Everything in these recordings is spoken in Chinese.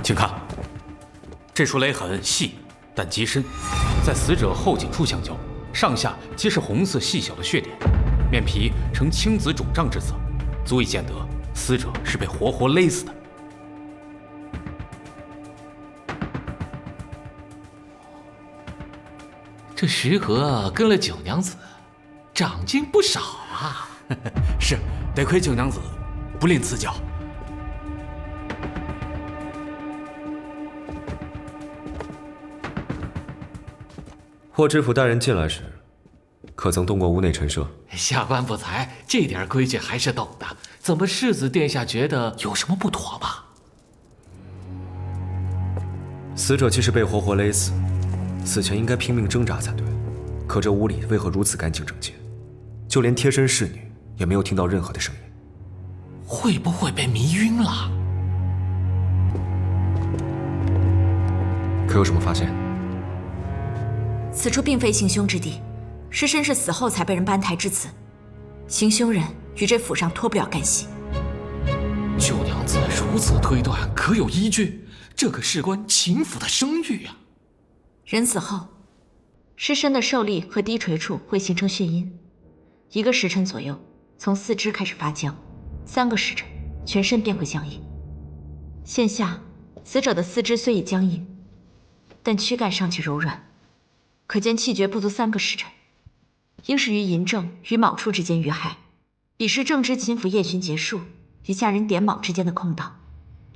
请看，这处勒痕细但极深，在死者后颈处相交，上下皆是红色细小的血点，面皮呈青紫肿胀之色，足以见得死者是被活活勒死的。这徐和跟了九娘子，长进不少啊！是，得亏九娘子不吝赐教。霍知府大人进来时，可曾动过屋内陈设？下官不才，这点规矩还是懂的。怎么世子殿下觉得有什么不妥吗？死者既是被活活勒死，死前应该拼命挣扎才对。可这屋里为何如此干净整洁？就连贴身侍女也没有听到任何的声音。会不会被迷晕了？可有什么发现？此处并非行凶之地，尸身是死后才被人搬抬至此，行凶人与这府上脱不了干系。九娘子如此推断，可有依据？这可事关秦府的声誉啊！人死后，尸身的受力和低垂处会形成血阴，1个时辰左右，从四肢开始发僵，3个时辰，全身便会僵硬。现下，死者的四肢虽已僵硬，但躯干尚且柔软。可见气绝不足3个时辰，应是于寅正与卯处之间遇害。彼时正值秦府夜巡结束与下人点卯之间的空档，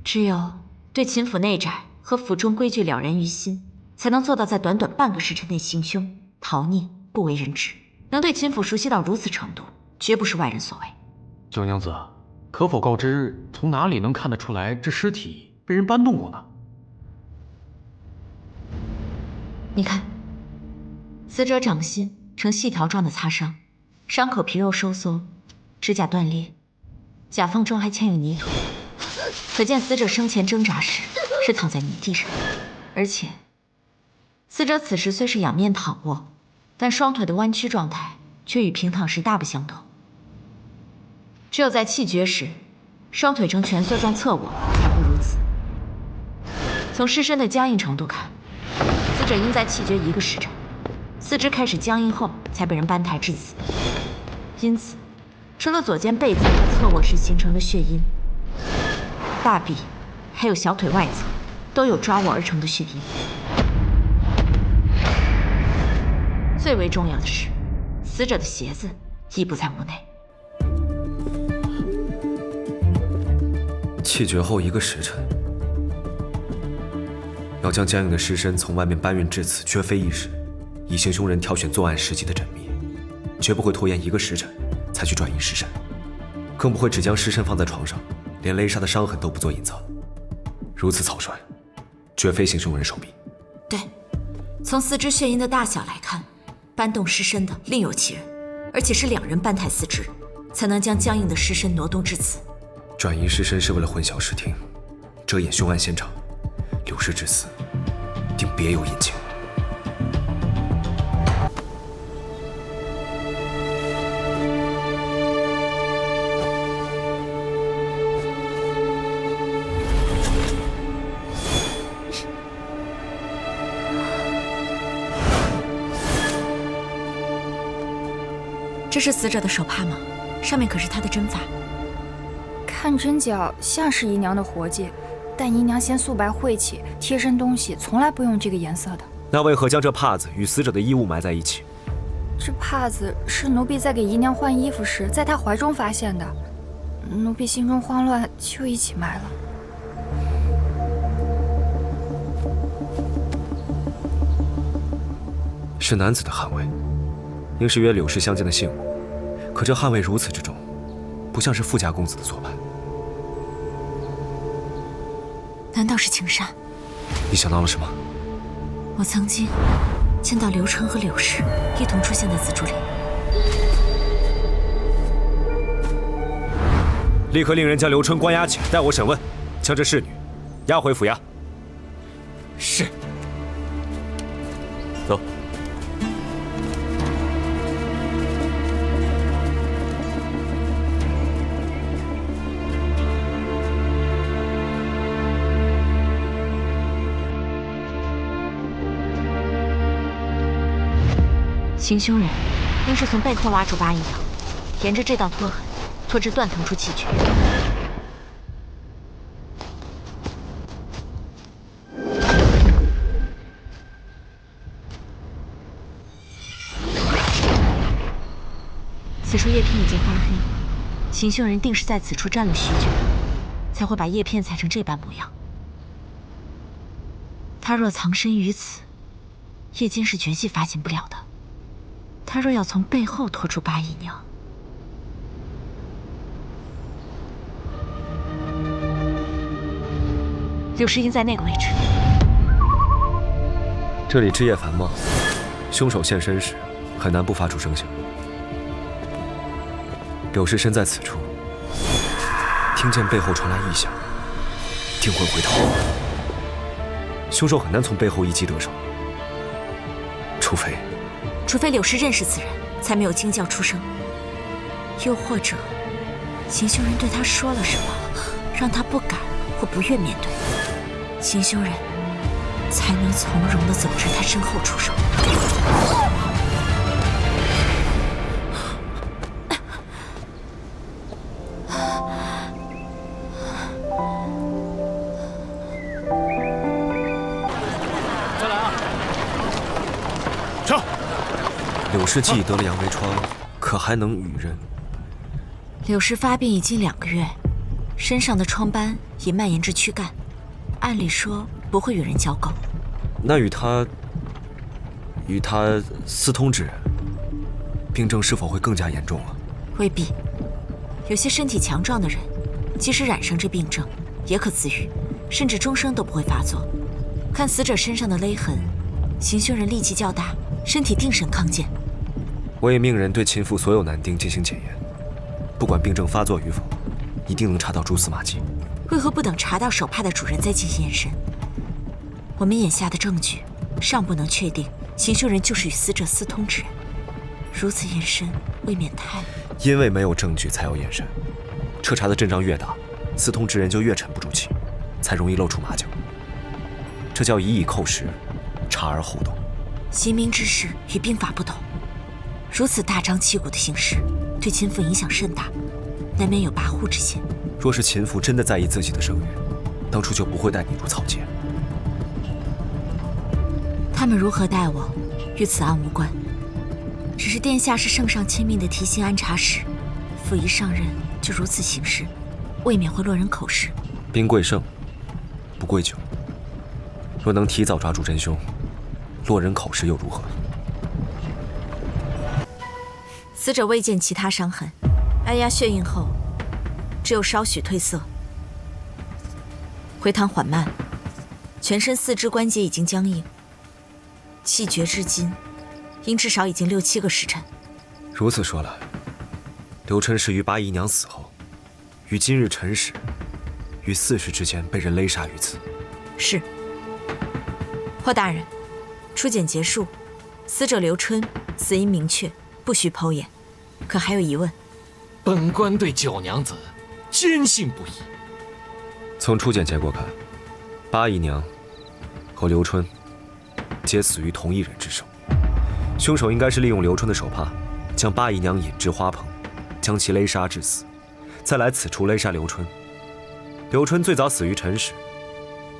只有对秦府内宅和府中规矩了然于心，才能做到在短短半个时辰内行凶逃匿，不为人知。能对秦府熟悉到如此程度，绝不是外人所为。九娘子，可否告知从哪里能看得出来这尸体被人搬动过呢？你看。死者掌心呈细条状的擦伤，伤口皮肉收缩，指甲断裂，甲缝中还嵌有泥土，可见死者生前挣扎时是躺在泥地上，而且死者此时虽是仰面躺卧，但双腿的弯曲状态却与平躺时大不相同。只有在气绝时，双腿呈蜷缩状侧卧才会如此。从尸身的僵硬程度看，死者应在气绝1个时辰。四肢开始僵硬后，才被人搬抬致死。因此，除了左肩背侧和侧卧时形成的血阴，大臂还有小腿外侧都有抓握而成的血阴。最为重要的是，死者的鞋子亦不在屋内。气绝后1个时辰，要将僵硬的尸身从外面搬运至此，绝非易事。以行凶人挑选作案时机的缜密，绝不会拖延1个时辰才去转移尸身，更不会只将尸身放在床上，连勒杀的伤痕都不做隐藏。如此草率，绝非行凶人手笔。对，从四肢血阴的大小来看，搬动尸身的另有其人，而且是2人搬抬四肢，才能将僵硬的尸身挪动至此。转移尸身是为了混淆视听，遮掩凶案现场，流尸致死，定别有隐情。这是死者的手帕吗？上面可是她的针法。看针脚像是姨娘的活计，但姨娘嫌素白晦气，贴身东西从来不用这个颜色的。那为何将这帕子与死者的衣物埋在一起？这帕子是奴婢在给姨娘换衣服时，在她怀中发现的。奴婢心中慌乱，就一起埋了。是男子的汗味，应是约柳氏相间的姓物。可这汗味如此之重，不像是富家公子的做派。难道是情杀？你想到了什么？我曾经见到刘春和柳氏一同出现在紫竹林。立刻令人将刘春关押起来，待我审问，将这侍女押回府衙。是。走。行凶人应是从背后拉住八姨娘，沿着这道拖痕拖至断腾处气绝。此处叶片已经荒黑，行凶人定是在此处站了许久，才会把叶片踩成这般模样。他若藏身于此，夜间是绝技发现不了的。他若要从背后拖住八姨娘，柳氏应在那个位置。这里枝叶繁茂，凶手现身时很难不发出声响。柳氏身在此处，听见背后传来异响，定会回头。凶手很难从背后一击得手，除非柳氏认识此人，才没有惊叫出声。又或者，行凶人对他说了什么，让他不敢或不愿面对，行凶人才能从容地走至他身后出手。柳氏既已得了阳痿疮，可还能与人？柳氏发病已经2个月，身上的疮斑已蔓延至躯干，按理说不会与人交媾。那与他私通之人，病症是否会更加严重啊？未必，有些身体强壮的人，即使染上这病症，也可自愈，甚至终生都不会发作。看死者身上的勒痕，行凶人力气较大，身体定神康健。我也命人对秦府所有男丁进行检验，不管病症发作与否，一定能查到蛛丝马迹。为何不等查到手帕的主人再进行验身？我们眼下的证据尚不能确定行凶人就是与死者私通之人，如此验身未免太……因为没有证据才要验身，彻查的阵仗越大，私通之人就越沉不住气，才容易露出马脚。这叫以扣实，查而后动。刑名之事与兵法不同，如此大张旗鼓的行事，对秦府影响甚大，难免有跋扈之嫌。若是秦府真的在意自己的声誉，当初就不会带你入草芥。他们如何待我，与此案无关。只是殿下是圣上亲命的提刑安察使，府一上任就如此行事，未免会落人口实。兵贵胜，不贵久。若能提早抓住真凶，落人口实又如何？死者未见其他伤痕，按压血印后，只有稍许褪色。回堂缓慢，全身四肢关节已经僵硬，气绝至今，应至少已经6、7个时辰。如此说来，刘琛是于八姨娘死后，于今日辰时，于4时之间被人勒杀于此。是。霍大人，初检结束，死者刘琛死因明确，不需剖眼，可还有疑问？本官对九娘子坚信不疑。从初检结果看，八姨娘和刘琛皆死于同一人之手。凶手应该是利用刘琛的手帕，将八姨娘引至花棚，将其勒杀致死，再来此处勒杀刘琛。刘琛最早死于辰时，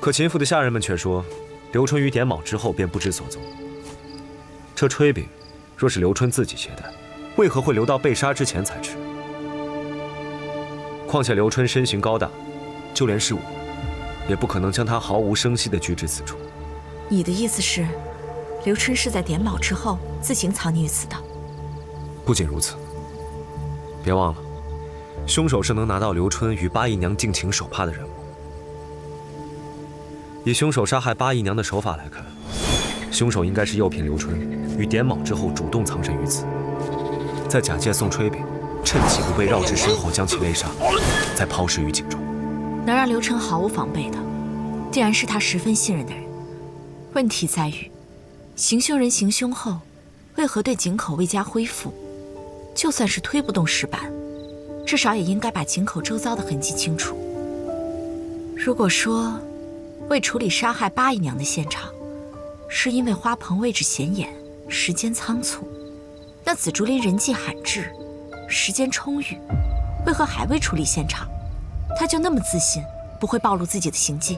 可秦府的下人们却说，刘琛于点卯之后便不知所踪。这炊饼若是刘琛自己携带，为何会留到被杀之前才吃？况且刘琛身形高大，就连是我，也不可能将他毫无声息地拘至此处。你的意思是，刘琛是在点卯之后自行藏匿于此的？不仅如此，别忘了，凶手是能拿到刘琛与八姨娘定情手帕的人物。以凶手杀害八姨娘的手法来看，凶手应该是诱骗刘琛于点卯之后主动藏身于此，再假借送炊饼，趁其不备绕至身后将其勒杀，再抛尸于井中。能让刘琛毫无防备的，定然是他十分信任的人。问题在于，行凶人行凶后，为何对井口未加恢复？就算是推不动石板，至少也应该把井口周遭的痕迹清除。如果说为处理杀害八姨娘的现场，是因为花棚位置显眼，时间仓促，那紫竹林人迹罕至，时间充裕，为何还未处理现场？他就那么自信不会暴露自己的行迹？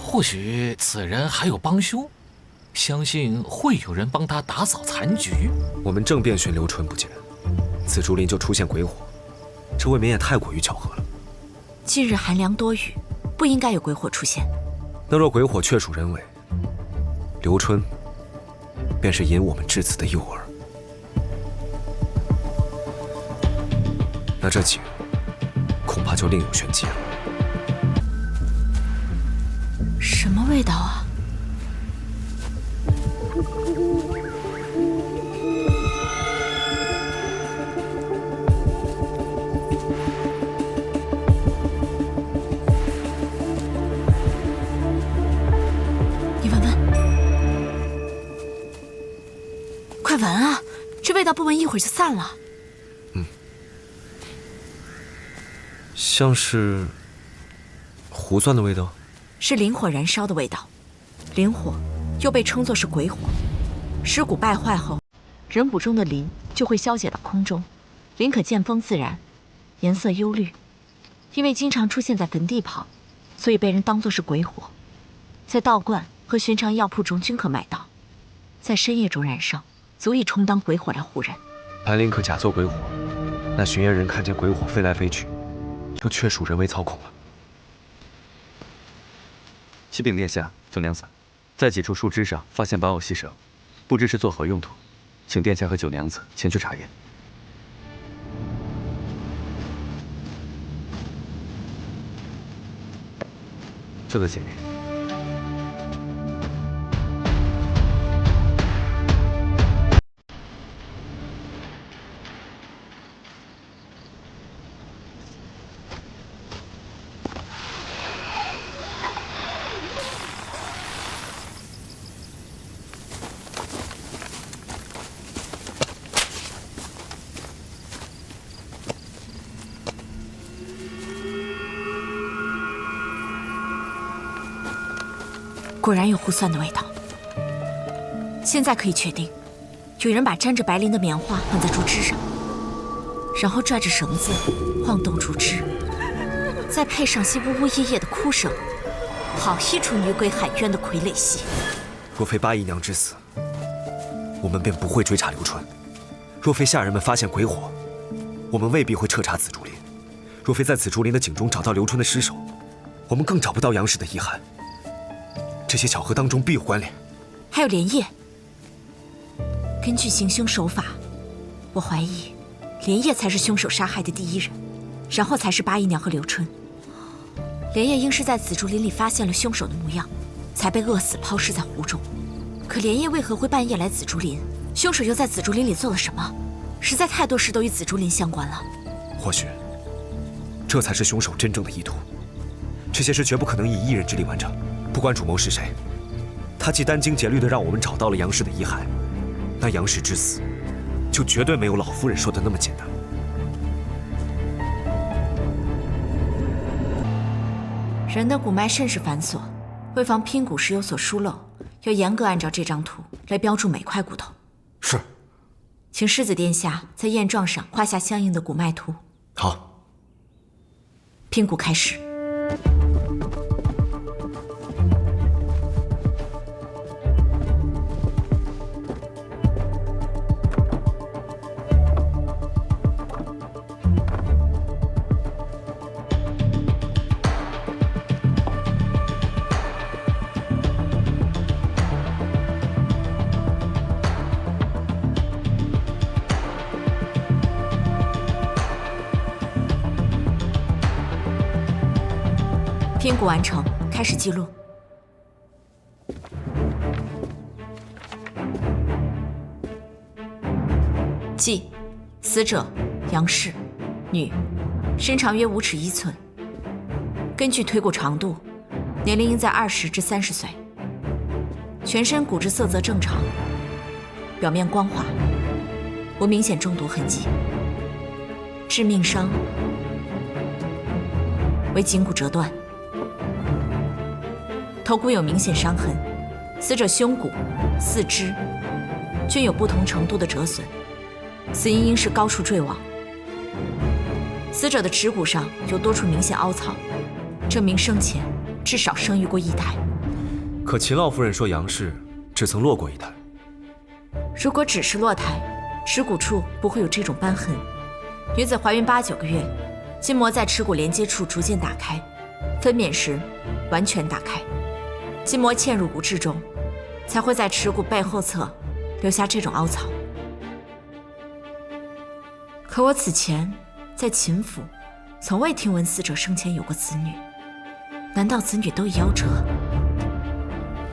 或许此人还有帮凶，相信会有人帮他打扫残局。我们正遍寻刘春不见，紫竹林就出现鬼火，这未免也太过于巧合了。近日寒凉多雨，不应该有鬼火出现。那若鬼火确属人为，刘春便是引我们至此的诱饵。那这景恐怕就另有玄机了。什么味道啊？你闻闻，快闻啊！这味道不闻一会儿就散了。像是胡蒜的味道。是灵火燃烧的味道。灵火又被称作是鬼火，尸骨败坏后，人骨中的灵就会消解到空中，灵可见风自燃，颜色幽绿。因为经常出现在坟地旁，所以被人当作是鬼火，在道观和寻常药铺中均可买到。在深夜中燃烧，足以充当鬼火来护人。盘灵可假作鬼火，那巡夜人看见鬼火飞来飞去，就确属人为操控了。启禀殿下，九娘子，在几处树枝上发现白藕细绳，不知是作何用途，请殿下和九娘子前去查验。这个前面。果然有胡蒜的味道。现在可以确定，有人把沾着白磷的棉花放在竹枝上，然后拽着绳子晃动竹枝，再配上些呜呜咽咽的哭声，好一出女鬼喊冤的傀儡戏。若非八姨娘之死，我们便不会追查刘春；若非下人们发现鬼火，我们未必会彻查紫竹林；若非在紫竹林的井中找到刘春的尸首，我们更找不到杨氏的遗骸。这些巧合当中必有关联。还有莲叶。根据行凶手法，我怀疑莲叶才是凶手杀害的第一人，然后才是八姨娘和刘春。莲叶应是在紫竹林里发现了凶手的模样，才被饿死抛尸在湖中。可莲叶为何会半夜来紫竹林？凶手又在紫竹林里做了什么？实在太多事都与紫竹林相关了。或许，这才是凶手真正的意图。这些事绝不可能以一人之力完成。不管主谋是谁，他既殚精竭虑地让我们找到了杨氏的遗骸，那杨氏之死，就绝对没有老夫人说的那么简单。人的骨脉甚是繁琐，为防拼骨时有所疏漏，要严格按照这张图来标注每块骨头。是，请世子殿下在验状上画下相应的骨脉图。好，拼骨开始。拼骨完成，开始记录。记：死者杨氏，女，身长约5尺1寸。根据腿骨长度，年龄应在20至30岁。全身骨质色泽正常，表面光滑，无明显中毒痕迹。致命伤为颈骨折断。头骨有明显伤痕，死者胸骨、四肢、均有不同程度的折损，死因应是高处坠亡。死者的耻骨上有多处明显凹槽，证明生前至少生育过1胎。可秦老夫人说杨氏只曾落过1胎。如果只是落胎，耻骨处不会有这种瘢痕。女子怀孕8、9个月，筋膜在耻骨连接处逐渐打开，分娩时完全打开，筋膜嵌入骨质中，才会在耻骨背后侧留下这种凹槽。可我此前在秦府从未听闻死者生前有过子女，难道子女都已夭折？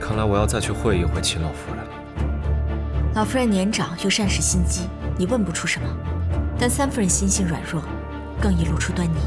看来我要再去会一会秦老夫人了。老夫人年长又善使心机，你问不出什么，但三夫人心性软弱，更易露出端倪。